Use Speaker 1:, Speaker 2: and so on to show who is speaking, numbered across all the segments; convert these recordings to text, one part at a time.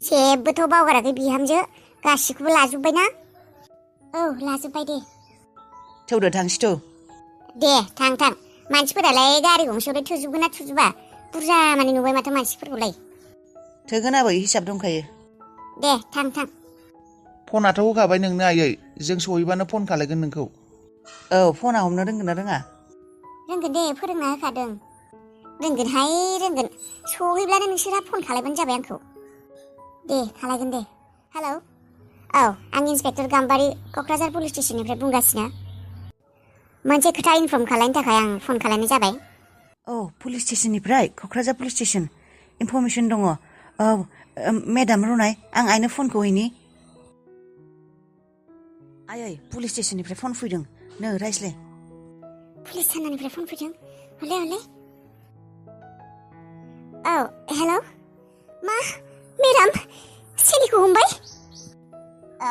Speaker 1: जेबोथ' बावगाराखै बिहामजो गासिखौबो लाजोब्बाय ना? औ लाजोब्बाय दे।
Speaker 2: थौदो थांसै थौ।
Speaker 1: दे थां मानसिफोरालाय गारि गंसेयावलाय थोजोबगोन ना थोजोबा? बुरजा मानि नुबाय माथो मानसिफोरखौलाय।
Speaker 2: थोगोन आबै हिसाब दंखायो।
Speaker 1: दे थां।
Speaker 3: फनाथ' होखाबाय नोंनो आयै, जों सहैबानो फन खालायगोन नोंखौ।
Speaker 2: औ फना हमनो रोंगोन ना रोङा?
Speaker 1: रोंगोन दे, फोरोंना होखादों। रोंगोनहाय रोंगोन। सहैब्लानो नोंसोरहा फन खालायबानो जाबाय आंखौ। दे खालायगोन दे। हेलौ, औ आं इन्सपेक्टर गाम्बारि क'क्राझार पुलिस स्टेसननिफ्राय बुंगासिनो। मोनसे खोथा इनफर्म खालायनो थाखाय आं फन खालायनाय जाबाय।
Speaker 2: औ पुलिस स्टेसननिफ्राय क'क्राझार पुलिस स्टेसन इनफरमेसन दङ। औ मेडाम रुनाय, आं आइनो फनखौ हैनि। आयै पुलिस स्टेसननिफ्राय फन फैदों, नो रायज्लाय।
Speaker 1: पुलिस थानानिफ्राय फन फैदों, हरलाय। औ हेलौ, मा मेडाम सेलिखौ हमबाय? औ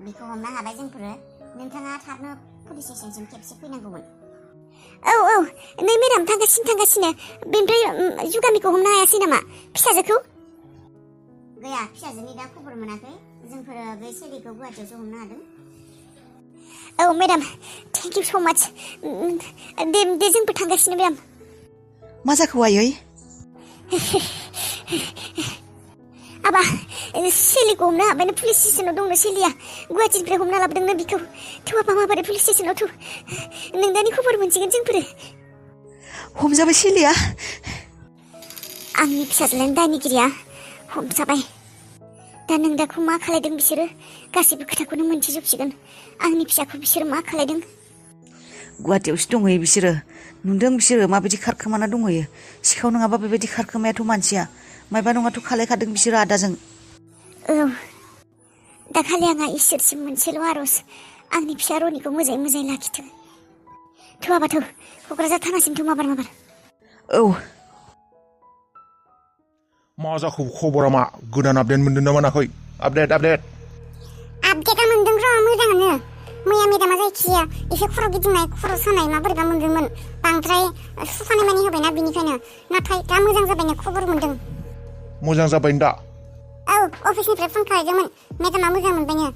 Speaker 1: बेखौ हमनो हाबाय जोंफोरो। नोंथाङा थाबनो पुलिस स्टेसनसिम खेबसे फैनांगौमोन। औ नै मेडाम थांगासिनो। बेनिफ्राय जुगामिखौ हमनो हायासै नामा, फिसाजोखौ? गैया, फिसाजोनि दा खबर मोनाखै। जोंफोरो बे सेलिखौ गुवाहाटियावसो हमनो हादों। औ मेडाम, थेंक इउ स' माच। दे जोंबो थांगासिनो मेडाम।
Speaker 2: मा जाखो आयै?
Speaker 1: आबा, सेलिखौ हमनो हाबायनो। पुलिस स्टेसनाव दंनो सेलिया। गुवाहाटिनिफ्राय हमना लाबोदोंनो बिखौ। थौ आबा माबारै पुलिस स्टेसनाव थौ। नों दानि खबर मोनसिगोन जोंफोरो।
Speaker 2: हमजाबाय सेलिया?
Speaker 1: आंनि फिसाज्लायानो दायनिगिरिया हमजाबाय। दा नों दाखौ मा खालायदों बिसोरो? गासैबो खोथाखौनो मोनथिजोबसिगोन। आंनि फिसाखौ बिसोरो मा खालायदों?
Speaker 2: गुवाहाटियावसो दंहैयो बिसोरो। नुदों बिसोरो माबायदि खारखोमाना दंहैयो। सिखाव नङाबा बेबायदि खारखोमायाथ' मानसिया। मायबा नङाथ' खालायखादों बिसोरो आदाजों।
Speaker 1: औ, दाखालि आंहा इसोरसिम मोनसेल' आर'ज, आंनि फिसा रनिखौ मोजाङै लाखिथों। थौ आबा थौ, क'क्राझार थानासिम थौ माबार।
Speaker 2: औ।
Speaker 3: मा जाखो खबरा मा? गोदान आपडेट मोनदों ना मोनाखै? आपडेट।
Speaker 1: आपडेटआ मोनदों र' मोजाङानो। मैया मेडामा जायखिजाया एसे खर' गिदिंनाय, खर' सानाय माबोरैबा मोनदोंमोन। बांद्राय सुखानाय मानि होबायना बिनिखायनो। नाथाय दा मोजां जाबायनो खबर मोनदों।
Speaker 3: मोजां जाबाय दा?
Speaker 1: औ, अफिसनिफ्राय फन खालायदोंमोन। मेडामा मोजां मोनबायनो।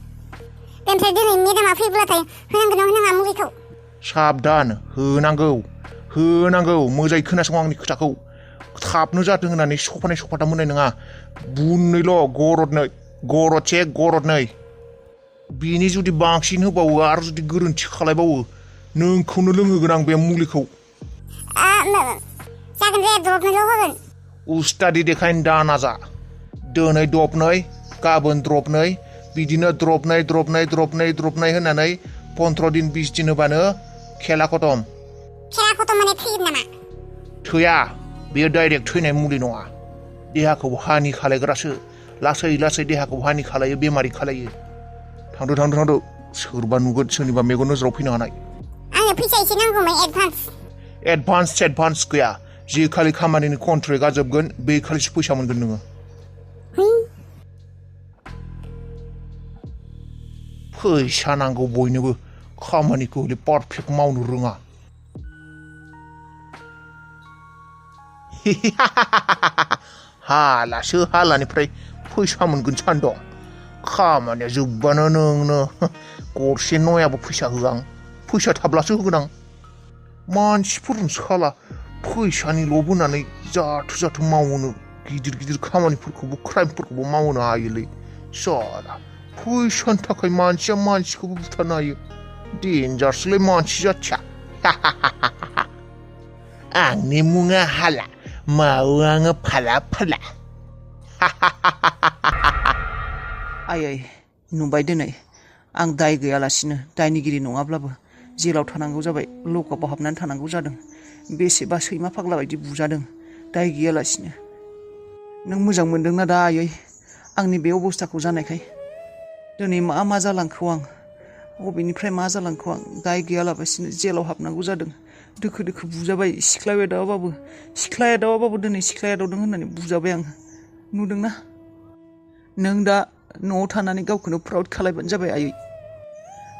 Speaker 1: बेनिफ्राय दिनै मेडामा फैब्लाथाय होनांगोन ना होनाङा मुलिखौ?
Speaker 3: साबधान, होनांगौ। मोजाङै खोनासं आंनि खोथाखौ। थाबनो जाथों होननानै सफाथा मोननाय नङा। बुननैल' गरदनै। बिनि जुदि बांसिन होबावो आरो जुदि गोरोन्थि खालायबावो, नोंखौनो लोंहोगोन आं बे मुलिखौ।
Speaker 1: जागोन दे, द्रपनैल' होगोन।
Speaker 3: उस्तादि देखायनो दा नाजा। दिनै द्रपनै, गाबोन द्रपनै, बिदिनो द्रपनै होननानै 15 दिन 20 दिन होबानो खेला खतम।
Speaker 1: खेला खतम माने थैगोन नामा?
Speaker 3: थैया, बेयो डाइरेक्ट थैनाय मुलि नङा। देहाखौ हानि खालायग्रासो। लासै देहाखौ हानि खालायो, बेमारि खालायो। थांदो। सोरबा नुगोन, सोरनिबा मेगन नोजोराव फैनो हानाय।
Speaker 1: आंनो फैसा एसे नांगौमोन,
Speaker 3: एडभान्स गैया। जे खालि खामानिनि कन्ट्रेक्टआ जोबगोन, बे खालिसो फैसा मोनगोन नोङो। फैसा नांगौ बयनोबो, खामानिखौ हले पारफेक्ट मावनो रोङा। हालानिफ्राय फैसा मोनगोन सानदों। खामानिया जोबबानो नोंनो गरसे नयाबो फैसा होआ आं। फैसा थाब्लासो होगोन आं। मानसिफोरजों साला फैसानिल' बोनानै जाथो मावनो, गिदिर खामानिफोरखौबो क्राइमफोरखौबो मावनो हायोलै। साला फैसानि थाखाय मानसिया मानसिखौबो बुथारनो हायो। डेन्जारसोलै मानसि जाथिया। आंनि मुङा हाला, मावो आङो फाला।
Speaker 2: आयै नुबाय दिनै, आं दाय गैयालासिनो, दायनिगिरि नङाब्लाबो जेलाव थानांगौ जाबाय, लकआपआव हाबनानै थानांगौ जादों। बेसेबा सैमा फाग्ला बायदि बुजादों, दाय गैयालासिनो। नों मोजां मोनदोंना दा आयै, आंनि बे अबस्थाखौ जानायखाय? दिनै मा जालांखो आं, बबेनिफ्राय मा जालांखो आं? दाय गैयालाबासिनो जेलाव हाबनांगौ जादों। दोखो बुजाबाय। सिख्ला एदावाबाबो दिनै सिख्ला एदावदों होननानै बुजाबाय आं। नुदोंना? नों दा न'आव थानानै गावखौनो प्राउड खालायबानो जाबाय आयै।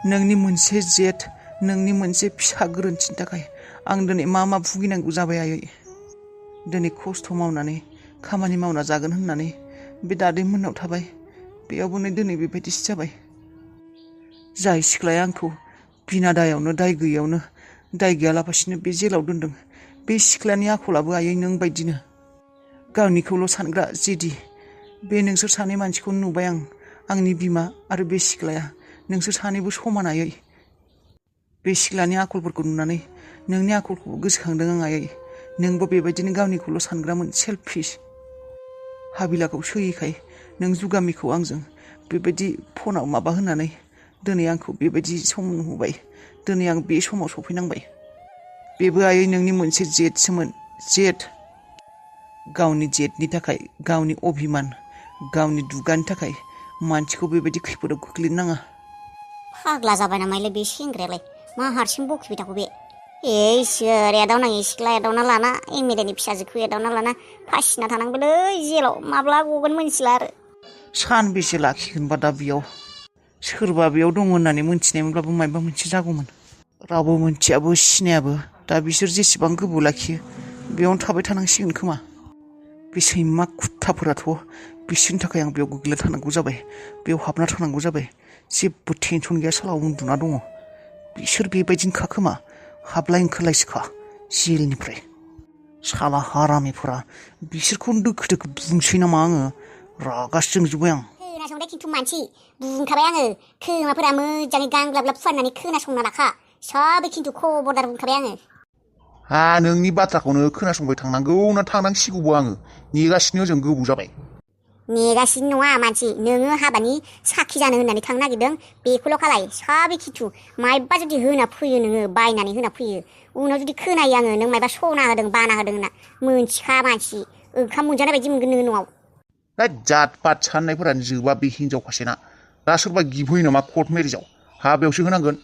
Speaker 2: नोंनि मोनसे जेद, नोंनि मोनसे फिसा गोरोन्थिनि थाखाय आं दिनै मा भुगिनांगौ जाबाय आयै। दिनै खस्थ' मावनानै, खामानि मावना जागोन होननानै बे दादै मोननाव थाबाय बेयावबो नै दिनै बेबायदिसो जाबाय जाय सिख्लाया आंखौ बिना दायावनो दाय गैयैयावनो दाय गैयालाबासिनो बे जेलाव दोनदों बे सिख्लानि आखलाबो आयै नों बायदिनो गावनिखौल' सानग्रा जेदि बे नोंसोर सानै मानसिखौ नुबाय आंनि बिमा आरो बे सिख्लाया नोंसोर सानैबो समान आयै बे सिख्लानि आखलफोरखौ नुनानै नोंनि आखलखौबो गोसोखांदों आं आयै नोंबो बेबायदिनो गावनिखौल' सानग्रामोन सेल्फिश हाबिलाखौ सैयैखाय नों जुगामिखौ आंजों बेबायदि फनाव माबा होनानै दिनै आंखौ बेबायदि सम नुहोबाय दिनै आं बे समाव सफैनांबाय बेबो आयै नोंनि मोनसे जेदसोमोन जेद गावनि जेदनि थाखाय गावनि अभिमान गावनि दुगानि थाखाय मानसिखौ बेबायदि खैफोदाव खोख्लैनो नाङा
Speaker 1: फाग्ला जाबाय नामालै बे सेंग्रायालाय मा हारसिं बखिबाय थाखो बे इसोर एदावनाङि सिख्ला एदावना लाना एमएलएनि फिसाजोखौ एदावना लाना फासिना थानांगौलै जेलाव माब्ला गगोन मोनथिला आरो
Speaker 2: सानबेसे लाखिगोनबा दा बेयाव सोरबा बेयाव दङ होननानै मोनथिनायमोनब्लाबो माबा मोनसे जागौमोन रावबो मोनथियाबो सिनायाबो दा बिसोर जेसेबां गोबाव लाखियो बेयावनो थाबाय थानांसिगोन खोमा बे सैमा कुत्ताफोराथ' बिसोरनि थाखाय आं बेयाव गोग्लैना थानांगौ जाबाय बेयाव हाबना थानांगौ जाबाय जेबो टेनसन गैया साला उन्दुना दङ बिसोर बेबायदिनोखा खोमा हाबलाय ओंखारलायसोखा जेलनिफ्राय साला हारामिफोरा बिसोरखौ दोखो दोखो बुंसै नामा आङो रागासो जोंजोब्बाय आं
Speaker 1: खोनासंदे खिन्थु मानसि बुंखाबाय आङो खोमाफोरा मोजाङै गांग्लाबलाब फुवारनानै खोनासंना लाखा सबे खिन्थु खबरदार बुंखाबाय आङो
Speaker 3: हा नोंनि बाथ्राखौनो खोनासंबाय थांनांगौ ना थांनांसिगौबो आङो नेगासिनो जों गोबाव जाबाय
Speaker 1: नेगासिनो नङा मानसि नोङो हाबानि साखि जानो होननानै थांनो नागिरदों बेखौल' खालाय सबे खिन्थु मायबा जुदि होना फैयो नोङो बायनानै होना फैयो उनाव जुदि खोनायो आङो नों मायबा सना होदों बाना होदों होनना मोनथिखा मानसि ओंखाम मोनजानाय बायदि मोनगोन नोङो न'आव
Speaker 3: दा जात पात साननायफोरानो जोबा बे हिनजावखासेना दा सोरबा गिफ्ट होयो नामा कर्ट मेरिजाव हाबायावसो होनांगोन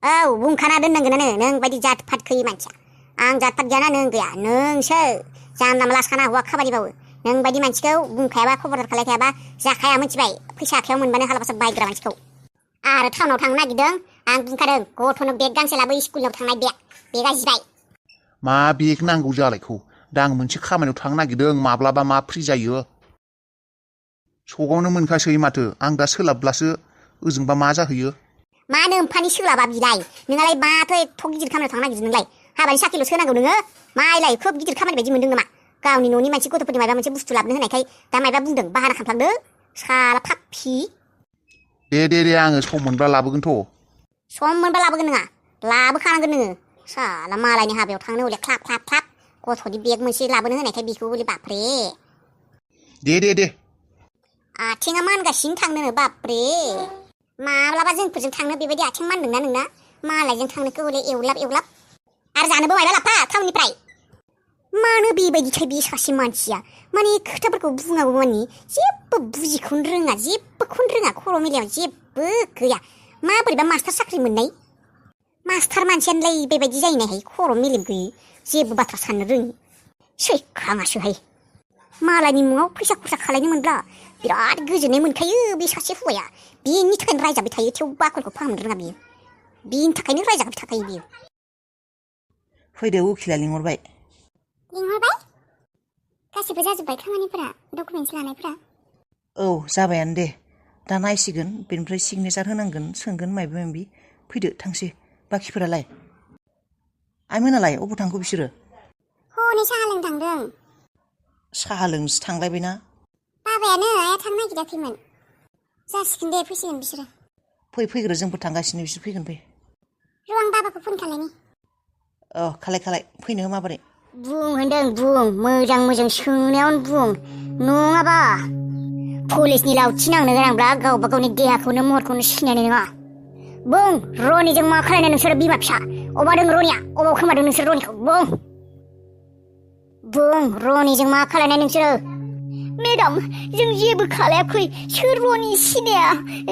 Speaker 1: औ बुंखाना दोननांगोनानो नों बायदि जात पात खैयै मानसिया आं जात पात गैयाना नों गैया नोंसो जानला मानला साना हौवा खामानि मावो नों बायदि मानसिखौ बुंखायाबा खबरदार खालायखायाबा जाखाया मिथिबाय फैसा आखायाव मोनबानो हालाबासो बायग्रा मानसिखौ आरो टाउनाव थांनो नागिरदों आं बुंखादों गथ'नो बेग गांसे लाबो स्कुलाव थांनाय बेगा जिबाय
Speaker 3: मा बेग नांगौ जालायखौ दा आं मोनसे खामानियाव थांनो नागिरदों माब्लाबा मा फ्रि जायो सगावनो मोनखासै माथो आं दा सोलाबब्लासो ओजोंबा मा जाहैयो
Speaker 1: मा नोम्फानि सोलाबा बिलाय नोंहालाय माथो एथ' गिदिर खामानियाव थांनो नागिरदों नोंलाय हाबानि साखिल'सो होनांगौ नोङो माइलाय खोब गिदिर खामानि बायदि मोनदों नामा गावनि न'नि मानसि गथ'फोरनि माबा मोनसे बुस्थु लाबोनो होनायखाय दा मायबा बुंदों बाहाना खालामफ्लांदों साला फाफि
Speaker 3: दे आङो सम मोनब्ला लाबोगोनथ'
Speaker 1: सम मोनबा लाबोगोन नोङा लाबोखानांगोन नोङो साला मालायनि हाबायाव थांनो हले ख्लाब ख्लाब ख्लाब गथ'नि बेग मोनसे लाबोनो होनायखाय बेखौ हले बाप्रे
Speaker 3: दे
Speaker 1: आथिङा मानगासिनो थांनो बाप्रे माब्लाबा जोंफोरजों थांनो बेबायदि आथिं मानदोंना नोंना मालायजों थांनोखौ हले एवलाब आरो जानोबो मायबा लाफा टाउननिफ्राय मानो बेबायदिथाय बे सासे मानसिया माने खोथाफोरखौ बुङाबो माने जेबो बुजिखौनो रोङा जेबोखौनो रोङा खर' मेलेमाव जेबो गैया माबोरैबा मास्टार साख्रि मोननाय मास्टार मानसियानोलाय बेबायदि जाहैनायहाय खर' मेलेम गैयै जेबो बाथ्रा साननो रोङि सैखाङासोहाय मालायनि मुङाव फैसा खरसा खालायनो मोनब्ला बिराद गोजोननाय मोनखायो बे सासे हौवाया बेनि थाखायनो रायजाबाय थायो थेवबो आखलखौ फाहामनो रोङा बियो बेनि थाखायनो रायजाबाय थाखायो बियो
Speaker 2: फैदो उखिला लिंहरबाय
Speaker 1: गासिबो जाजोब्बाय खामानिफोरा डकुमेन्टस लानायफोरा
Speaker 2: औ जाबायानो दे दा नायसिगोन बेनिफ्राय सिगनेसार होनांगोन सोंगोन माबा माबि फैदो थांसै बाखिफोरालाय आइमोनालाय अबाव थांखो बिसोरो
Speaker 1: हनै साहा लोंनो थांदों
Speaker 2: साहा लोंनोसो थांलायबायना
Speaker 1: बाबायानो आइया थांनो नागिराखैमोन जासिगोन दे फैसिगोन बिसोरो
Speaker 2: फैग्रो जोंफोर थांगासिनो बिसोर फैगोन फै
Speaker 1: र' आं बाबाखौ फन खालायनि
Speaker 2: खालाय फैनो माबोरै
Speaker 1: बुं होनदों बुं मोजां सोंनायावनो बुं नङाबा पुलिसनि लावथि नांनो गोनांब्ला गावबा गावनि देहाखौनो महरखौनो सिनायनाय नङा बुं रनिजों मा खालायनाय नोंसोरो बिमा फिसा अबाव दं रनिया अबाव खोमादों नोंसोर रनिखौ बुं रनिजों मा खालायनाय नोंसोरो मेडाम जों जेबो खालायाखै सोर रनि सिनाया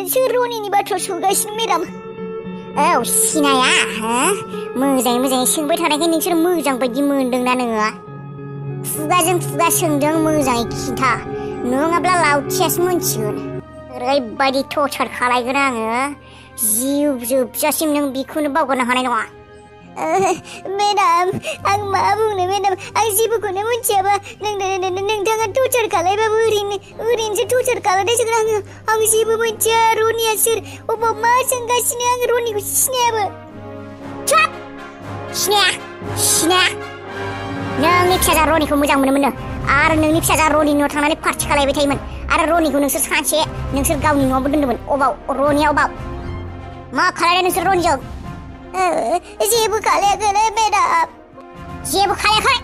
Speaker 1: सोर रनिनि बाथ्रा सोंगासिनो मेडाम औ सिनाया मोजाङै सोंबाय थानायखाय नोंसोर मोजां बायदि मोनदोंना नोङो खुगाजों खुगा सोंदों मोजाङै खिन्था नङाब्ला लावथियासो मोनथिगोन ओरैबायदि टर्चार खालायगोन आङो जिउ जोबजासिम नों बेखौनो बावगारनो हानाय नङा मेडाम आं मा बुंनो मेडाम आं जेबोखौनो मिथियाबा नोंथाङा टर्चार खालायबाबो ओरैनोसो टर्चार खालायदों आं जेबो मिथिया रनिया सोर अबाव मा सोंगासिनो आं रनिखौ सिनायाबो सिनाया नोंनि फिसाजा रनिखौ मोजां मोनोमोननो आरो नोंनि फिसाजा रनि न'आव थांनानै पार्टि खालायबाय थायोमोन आरो रनिखौ नोंसोर सानसे नोंसोर गावनि न'आवबो दोन्दोंमोन अबाव रनिया अबाव मा खालायदों नोंसोर रनिजों जेबो खालायाखै मेडाम जेबो खालायाखै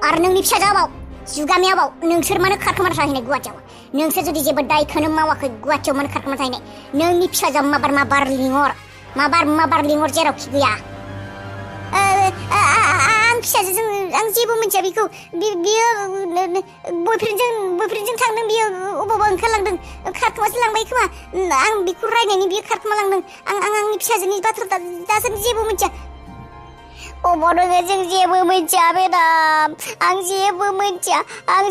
Speaker 1: आरो नोंनि फिसाजा अबाव जुगामि अबाव नोंसोर मानो खारखोमाना थाहैनाय गुवाहाटियाव नोंसोर जुदि जेबो दायखौनो मावाखै गुवाहाटियाव मानो खारखोमाना थाहैनाय नोंनि फिसाजा माबार लिंहर जेरावखि गैया आं फिसाजोजों आं जेबो मिथिया बिखौ बियो बयफ्रेन्डजों थांदों बियो अबावबा ओंखारलांदों खारखोमासो लांबाय खोमा आं बिखौ रायनायनि बियो खारखोमा लांदों आं आंनि फिसाजोनि बाथ्रा दासान्दि जेबो मिथिया अबाव दङ जों जेबो मिथिया मेडाम आं जेबो मिथिया आं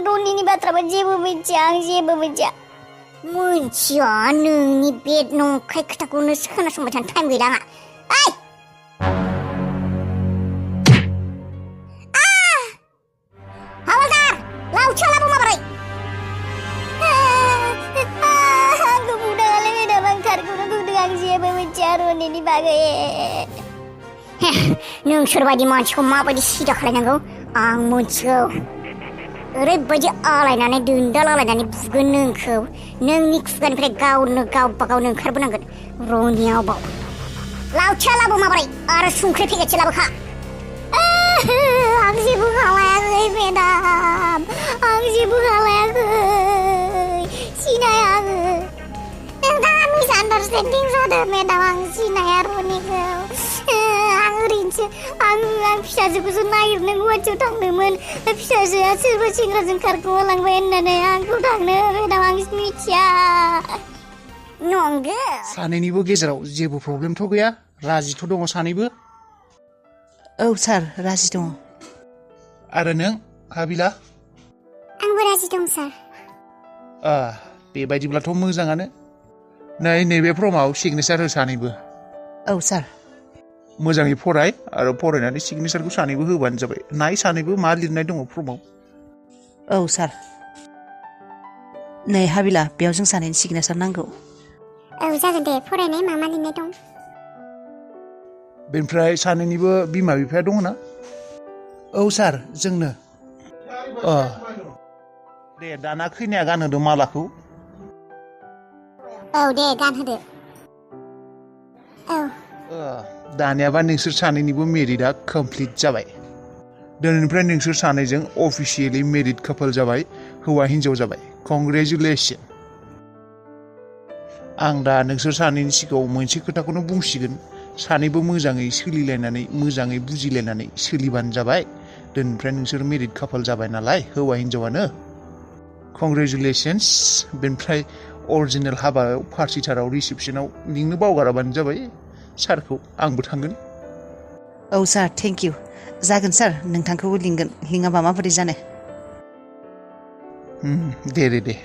Speaker 1: रनिनि बाथ्राबो जेबो मिथिया आं जेबो मिथिया नोंनि बे नंखाय खोथाखौनो खोनासंबाय थानो टाइम गैला आंहा रनिनि बागै नोंसोर बायदि मानसिखौ माबायदि सिदा खालायनांगौ आं मिथिगौ ओरैबायदि आलायनानै दोनदाल आलायनानै बुगोन नोंखौ नोंनि खुगानिफ्राय गावनो गावबागावनो ओंखारबोनांगोन रनिया अबाव लावथिया लाबो माबोरै आरो संख्रि पेकेटसे लाबोखा आं जेबो खालायाखै मेडाम आं जेबो खालायाखै सिनाया आङो नोंथाङा मिसआन्डारस्टेन्डिं जादों मेडाम आं सिनाया रनिखौ आं ओरैनोसो आं फिसाजोखौसो नागिरनो गुवाहाटियाव थांदोंमोन फिसाजोआ सोरबा सेंग्राजों खारखोमालांबाय होननानै आंखौ थांनो मेडाम आं मिथिया नंगौ
Speaker 2: सानैनिबो गेजेराव जेबो प्रब्लेमथ' गैया राजिथ' दङ सानैबो औ सार राजि दङ
Speaker 3: आरो नों हाबिला
Speaker 1: आंबो राजि दं सार
Speaker 3: बेबायदिब्लाथ' मोजाङानो नैबे फर्माव सिगनेचार हो सानैबो
Speaker 2: औ सार
Speaker 3: मोजाङै फराय आरो फरायनानै सिगनेचारखौ सानैबो होबानो जाबाय नाय सानैबो मा लिरनाय दङ फर्माव
Speaker 2: औ सार नै हाबिला बेयाव जों सानैनि सिगनेचार नांगौ
Speaker 1: औ जागोन दे फरायनाय मा लिरनाय दं
Speaker 3: बेनिफ्राय सानैनिबो बिमा बिफाया दङ ना
Speaker 2: औ सार जोंनो
Speaker 3: दे दाना खैनाया गानहोदो मालाखौ
Speaker 1: औ दे गानहोदो औ
Speaker 3: दानियाबा नोंसोर सानैनिबो मेरिटआ कमप्लिट जाबाय दिनैनिफ्राय नोंसोर सानैजों अफिसियेलि मेरिट कापल जाबाय हौवा हिन्जाव जाबाय कंग्रेचुलेसन आं दा नोंसोर सानैनि सिगाङाव मोनसे खोथाखौनो बुंसिगोन सानैबो मोजाङै सोलिलायनानै मोजाङै बुजिलायनानै सोलिबानो जाबाय दिनैनिफ्राय नोंसोर मेरिट कापल जाबाय नालाय हौवा हिन्जावानो कंग्रेचुलेसन्स बेनिफ्राय अरिजिनेल हाबायाव फार्सिटाराव रिसेपसनाव लिंनो बावगाराबानो जाबाय सारखौ आंबो थांगोन
Speaker 2: औ सार थेंक इउ जागोन सार नोंथांखौबो लिंगोन लिङाबा माबोरै जानो
Speaker 3: दे